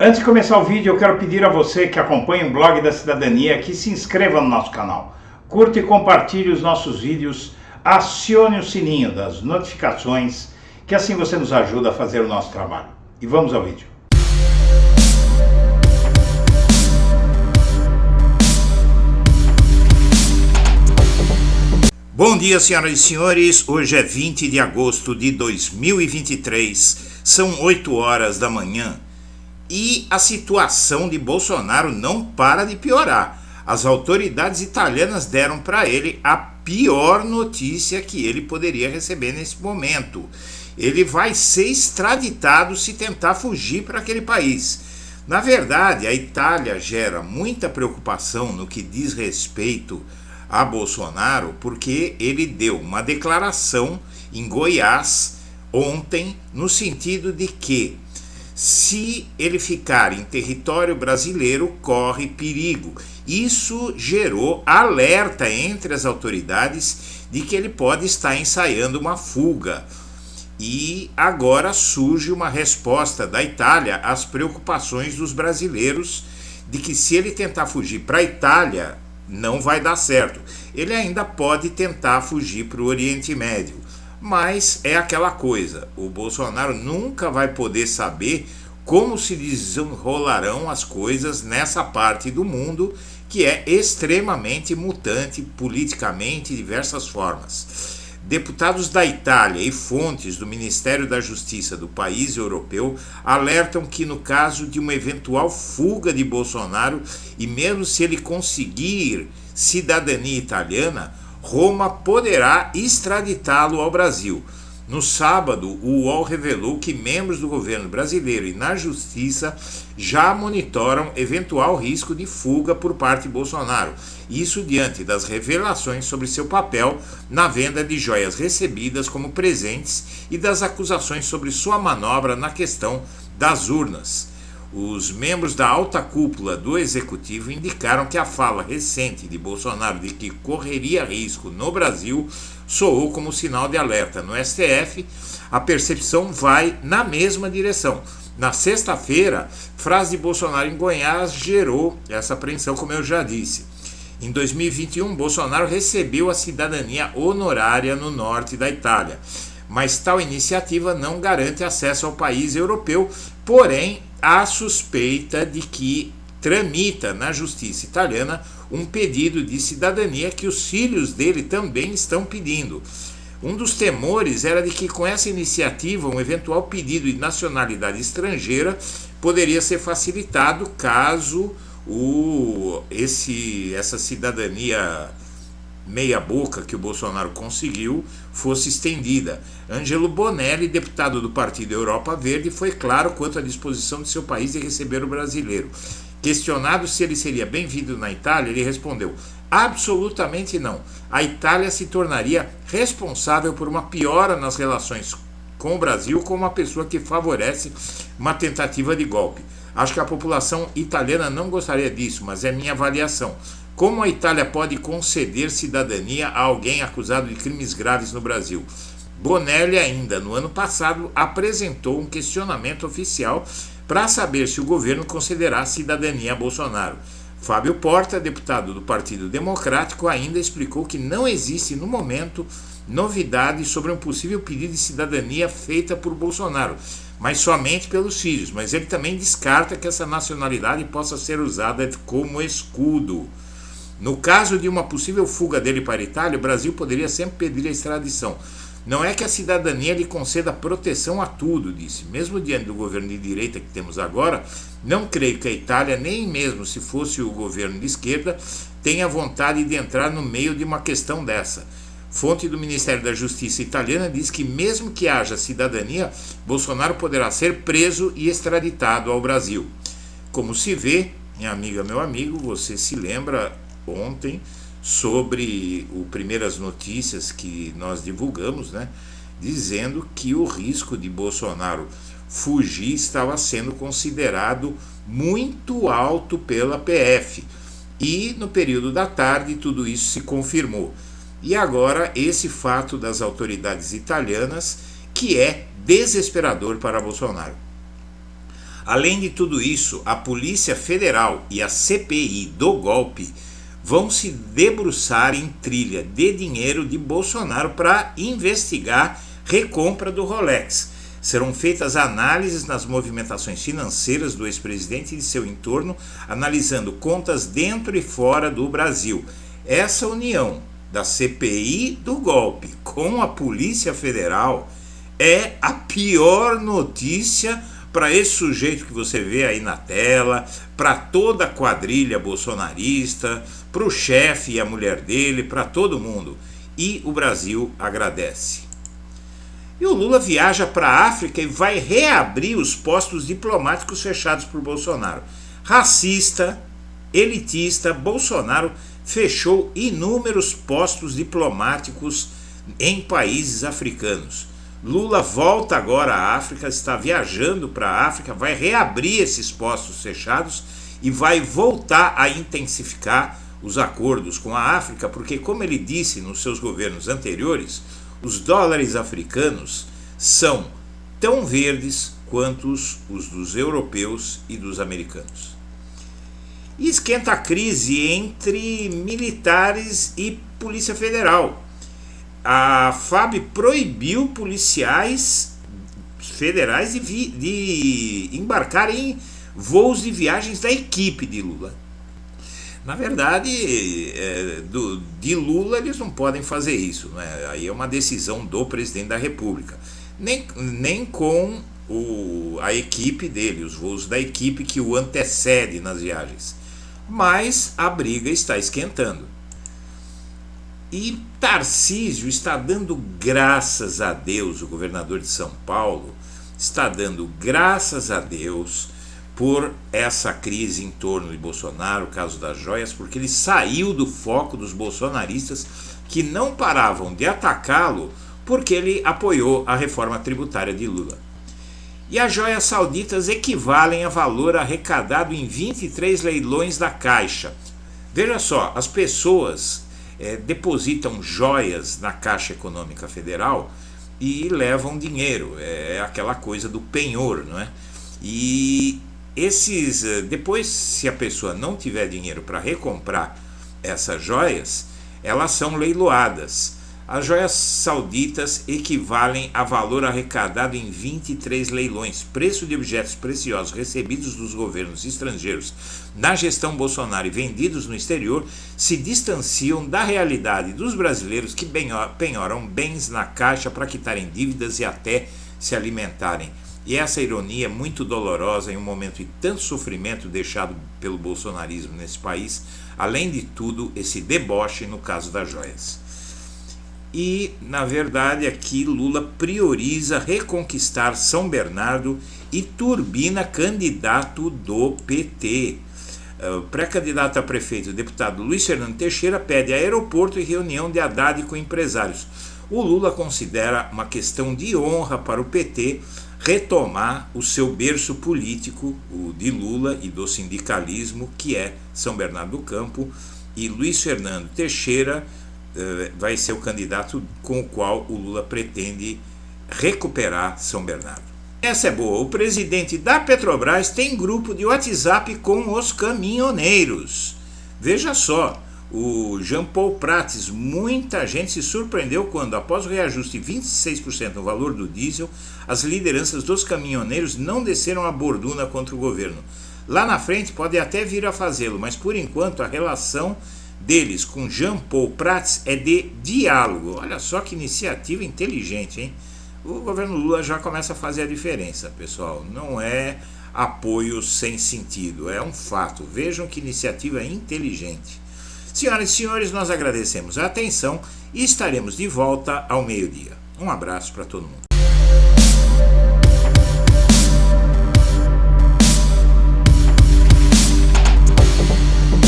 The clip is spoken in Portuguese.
Antes de começar o vídeo, eu quero pedir a você que acompanha o Blog da Cidadania que se inscreva no nosso canal, curta e compartilhe os nossos vídeos, acione o sininho das notificações, que assim você nos ajuda a fazer o nosso trabalho. E vamos ao vídeo. Bom dia, senhoras e senhores. Hoje é 20 de agosto de 2023, são 8 horas da manhã. E a situação de Bolsonaro não para de piorar. As autoridades italianas deram para ele a pior notícia que ele poderia receber nesse momento. Ele vai ser extraditado se tentar fugir para aquele país. Na verdade, a Itália gera muita preocupação no que diz respeito a Bolsonaro, porque ele deu uma declaração em Goiás ontem, no sentido de que se ele ficar em território brasileiro, corre perigo. Isso gerou alerta entre as autoridades de que ele pode estar ensaiando uma fuga. E agora surge uma resposta da Itália às preocupações dos brasileiros de que se ele tentar fugir para a Itália, não vai dar certo. Ele ainda pode tentar fugir para o Oriente Médio. Mas é aquela coisa, o Bolsonaro nunca vai poder saber como se desenrolarão as coisas nessa parte do mundo que é extremamente mutante politicamente de diversas formas. Deputados da Itália e fontes do Ministério da Justiça do país europeu alertam que no caso de uma eventual fuga de Bolsonaro, e mesmo se ele conseguir cidadania italiana, Roma poderá extraditá-lo ao Brasil. No sábado, o UOL revelou que membros do governo brasileiro e na justiça já monitoram eventual risco de fuga por parte de Bolsonaro. Isso diante das revelações sobre seu papel na venda de joias recebidas como presentes e das acusações sobre sua manobra na questão das urnas. Os membros da alta cúpula do executivo indicaram que a fala recente de Bolsonaro de que correria risco no Brasil soou como sinal de alerta. No STF, a percepção vai na mesma direção. Na sexta-feira, frase de Bolsonaro em Goiás gerou essa apreensão, como eu já disse. Em 2021, Bolsonaro recebeu a cidadania honorária no norte da Itália, mas tal iniciativa não garante acesso ao país europeu, porém, há suspeita de que tramita na justiça italiana um pedido de cidadania que os filhos dele também estão pedindo. Um dos temores era de que com essa iniciativa um eventual pedido de nacionalidade estrangeira poderia ser facilitado caso essa cidadania meia boca que o Bolsonaro conseguiu fosse estendida. Angelo Bonelli, deputado do Partido Europa Verde, foi claro quanto à disposição de seu país de receber o brasileiro. Questionado se ele seria bem-vindo na Itália, ele respondeu: absolutamente não. A Itália se tornaria responsável por uma piora nas relações com o Brasil como uma pessoa que favorece uma tentativa de golpe. Acho que a população italiana não gostaria disso, mas é minha avaliação. Como a Itália pode conceder cidadania a alguém acusado de crimes graves no Brasil? Bonelli ainda, no ano passado, apresentou um questionamento oficial para saber se o governo concederá cidadania a Bolsonaro. Fábio Porta, deputado do Partido Democrático, ainda explicou que não existe, no momento, novidade sobre um possível pedido de cidadania feita por Bolsonaro, mas somente pelos filhos. Mas ele também descarta que essa nacionalidade possa ser usada como escudo. No caso de uma possível fuga dele para a Itália, o Brasil poderia sempre pedir a extradição. Não é que a cidadania lhe conceda proteção a tudo, disse. Mesmo diante do governo de direita que temos agora, não creio que a Itália, nem mesmo se fosse o governo de esquerda, tenha vontade de entrar no meio de uma questão dessa. Fonte do Ministério da Justiça italiana diz que mesmo que haja cidadania, Bolsonaro poderá ser preso e extraditado ao Brasil. Como se vê, minha amiga, meu amigo, você se lembra ontem sobre as primeiras notícias que nós divulgamos, dizendo que o risco de Bolsonaro fugir estava sendo considerado muito alto pela PF. E no período da tarde tudo isso se confirmou. E agora esse fato das autoridades italianas, que é desesperador para Bolsonaro. Além de tudo isso, a Polícia Federal e a CPI do golpe vão se debruçar em trilha de dinheiro de Bolsonaro para investigar recompra do Rolex. Serão feitas análises nas movimentações financeiras do ex-presidente e de seu entorno, analisando contas dentro e fora do Brasil. Essa união da CPI do golpe com a Polícia Federal é a pior notícia para esse sujeito que você vê aí na tela, para toda a quadrilha bolsonarista, para o chefe e a mulher dele, para todo mundo. E o Brasil agradece. E o Lula viaja para a África e vai reabrir os postos diplomáticos fechados por Bolsonaro. Racista, elitista, Bolsonaro fechou inúmeros postos diplomáticos em países africanos. Lula volta agora à África, está viajando para a África, vai reabrir esses postos fechados e vai voltar a intensificar os acordos com a África, porque, como ele disse nos seus governos anteriores, os dólares africanos são tão verdes quanto os dos europeus e dos americanos. E esquenta a crise entre militares e Polícia Federal. A FAB proibiu policiais federais de embarcar em voos de viagens da equipe de Lula. Na verdade, de Lula eles não podem fazer isso, né? Aí é uma decisão do presidente da República. Nem com a equipe dele, os voos da equipe que o antecede nas viagens. Mas a briga está esquentando. E Tarcísio está dando graças a Deus, o governador de São Paulo está dando graças a Deus por essa crise em torno de Bolsonaro, o caso das joias, porque ele saiu do foco dos bolsonaristas que não paravam de atacá-lo porque ele apoiou a reforma tributária de Lula. E as joias sauditas equivalem a valor arrecadado em 23 leilões da Caixa. Veja só, as pessoas depositam joias na Caixa Econômica Federal e levam dinheiro, é aquela coisa do penhor, não é? E depois, se a pessoa não tiver dinheiro para recomprar essas joias, elas são leiloadas. As joias sauditas equivalem a valor arrecadado em 23 leilões. Preço de objetos preciosos recebidos dos governos estrangeiros na gestão Bolsonaro e vendidos no exterior se distanciam da realidade dos brasileiros que penhoram bens na Caixa para quitarem dívidas e até se alimentarem. E essa ironia é muito dolorosa em um momento de tanto sofrimento deixado pelo bolsonarismo nesse país, além de tudo, esse deboche no caso das joias. E, na verdade, aqui Lula prioriza reconquistar São Bernardo e turbina candidato do PT. O pré-candidato a prefeito, o deputado Luiz Fernando Teixeira, pede aeroporto e reunião de Haddad com empresários. O Lula considera uma questão de honra para o PT retomar o seu berço político, o de Lula e do sindicalismo, que é São Bernardo do Campo, e Luiz Fernando Teixeira vai ser o candidato com o qual o Lula pretende recuperar São Bernardo. Essa é boa. O presidente da Petrobras tem grupo de WhatsApp com os caminhoneiros. Veja só, o Jean Paul Prats, muita gente se surpreendeu quando, após o reajuste de 26% no valor do diesel, as lideranças dos caminhoneiros não desceram a borduna contra o governo. Lá na frente pode até vir a fazê-lo, mas por enquanto a relação deles com Jean Paul Prats é de diálogo. Olha só que iniciativa inteligente, hein? O governo Lula já começa a fazer a diferença, pessoal. Não é apoio sem sentido, é um fato. Vejam que iniciativa inteligente. Senhoras e senhores, nós agradecemos a atenção e estaremos de volta ao meio-dia. Um abraço para todo mundo.